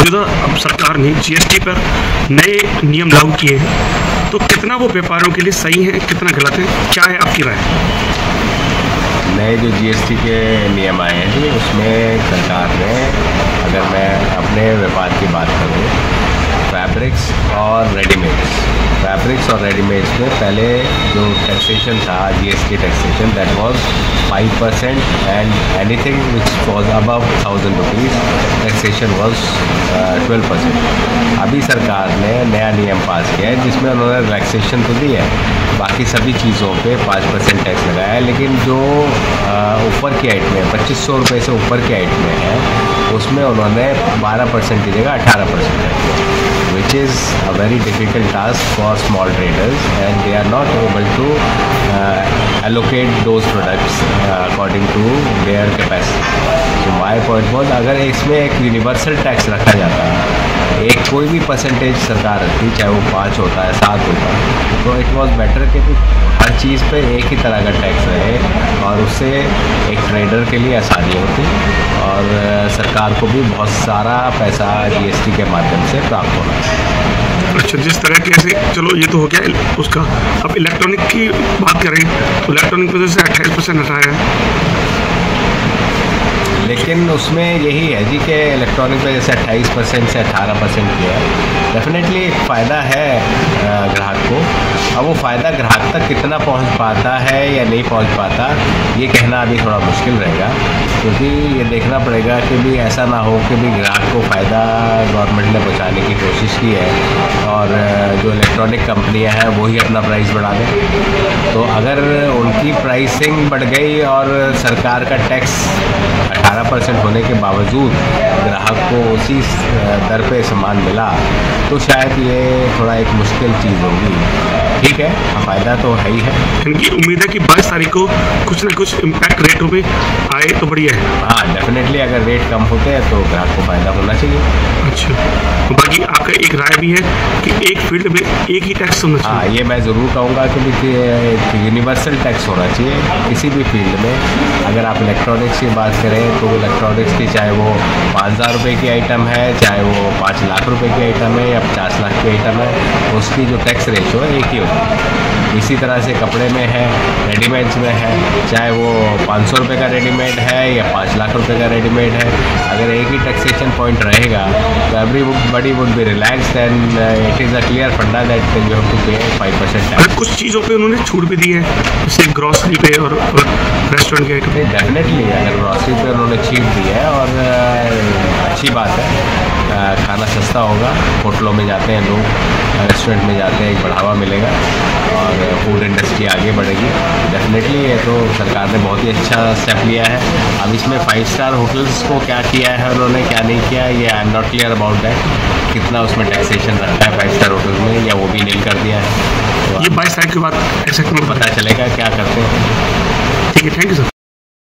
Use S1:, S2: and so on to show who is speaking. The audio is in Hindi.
S1: मौजूदा अब सरकार ने जीएसटी पर नए नियम लागू किए हैं, तो कितना वो व्यापारियों के लिए सही है, कितना गलत है, क्या है आपकी राय?
S2: नए जो जीएसटी के नियम आए हैं जी, उसमें सरकार ने, अगर मैं अपने व्यापार की बात करूँ, फैब्रिक्स और रेडीमेड्स में पहले जो टैक्सेशन था, GST taxation, that was 5% and anything which was above 1000 rupees taxation was 12%। अभी सरकार ने नया नियम पास किया है जिसमें उन्होंने रिलैक्सेशन तो दी है, बाकी सभी चीज़ों पे 5% टैक्स लगाया है, लेकिन जो ऊपर की आइटमें 2500 रुपये से ऊपर की आइटमें हैं उसमें उन्होंने 12% की जगह 18% रखी, which is a very difficult task for small traders and they are not able to allocate those products according to their capacity. So my point was, अगर इसमें एक यूनिवर्सल टैक्स रखा जाता है, एक कोई भी परसेंटेज सरकार रखती, चाहे वो 5 होता है 7 होता है, तो इट वॉज बेटर कि हर चीज़ पे एक ही तरह का टैक्स रहे और उससे एक ट्रेडर के लिए आसानी होती और सरकार को भी बहुत सारा पैसा जीएसटी के माध्यम से प्राप्त होना।
S1: अच्छा, जिस तरह के ऐसे, चलो ये तो हो गया उसका। अब इलेक्ट्रॉनिक की बात करें तो इलेक्ट्रॉनिक वजह से 28% हटाया है,
S2: लेकिन उसमें यही है जी कि इलेक्ट्रॉनिक पे जैसे 28% से 18% किया है, डेफिनेटली एक फ़ायदा है ग्राहक को। अब वो फ़ायदा ग्राहक तक कितना पहुंच पाता है या नहीं पहुंच पाता, ये कहना अभी थोड़ा मुश्किल रहेगा, क्योंकि ये देखना पड़ेगा कि भी ऐसा ना हो कि भी ग्राहक को फ़ायदा गवर्नमेंट ने पहुँचाने की कोशिश की है और जो इलेक्ट्रॉनिक कंपनियाँ हैं वही अपना प्राइस बढ़ा दें। तो अगर उनकी प्राइसिंग बढ़ गई और सरकार का टैक्स 18% होने के बावजूद ग्राहक को उसी दर पे सामान मिला, तो शायद ये थोड़ा एक मुश्किल चीज़ होगी। ठीक है, फ़ायदा तो है ही है।
S1: इनकी उम्मीद है कि 22 तारीख को कुछ ना कुछ इम्पैक्ट रेटों पे आए तो बढ़िया है।
S2: हाँ, डेफिनेटली अगर रेट कम होते हैं तो ग्राहक को फ़ायदा होना चाहिए।
S1: अच्छा, तो बाकी आपका एक राय भी है कि एक फील्ड में एक ही टैक्स होना चाहिए?
S2: हाँ, ये मैं ज़रूर कहूँगा कि यूनिवर्सल टैक्स होना चाहिए किसी भी फील्ड में। अगर आप इलेक्ट्रॉनिक्स की बात करें तो इलेक्ट्रॉनिक्स की, चाहे वो 5000 रुपये की आइटम है, चाहे वो 5 लाख रुपए की आइटम है या 50 लाख की आइटम है, उसकी जो टैक्स रेशो है एक ही होती है। इसी तरह से कपड़े में है, रेडीमेड्स में है, चाहे वो 500 रुपये का रेडीमेड है या 5 लाख रुपए का रेडीमेड है, अगर एक ही टैक्सेशन पॉइंट रहेगा तो everybody would be relaxed and it is a clear फंडा दैट यू हैव टू पे 5% टैक्स।
S1: कुछ चीज़ों पे उन्होंने छूट भी दी है, जैसे ग्रॉसरी पे और रेस्टोरेंट के आइटम पे।
S2: डेफिनेटली अगर ग्रॉसरी पे उन्होंने छूट दी है और अच्छी बात है, खाना सस्ता होगा, होटलों में जाते हैं लोग, रेस्टोरेंट में जाते हैं, एक बढ़ावा मिलेगा और फूड इंडस्ट्री आगे बढ़ेगी। डेफिनेटली ये तो सरकार ने बहुत ही अच्छा स्टेप लिया है। अब इसमें 5 स्टार होटल्स को क्या किया है उन्होंने, क्या नहीं किया, ये I am not clear about that. कितना उसमें टैक्सेशन रखा है 5 स्टार होटल्स में, या वो भी नील कर दिया है,
S1: ये 22 तारीख के बाद ऐसे
S2: पता चलेगा क्या करते हैं।
S1: ठीक है, थैंक यू सर।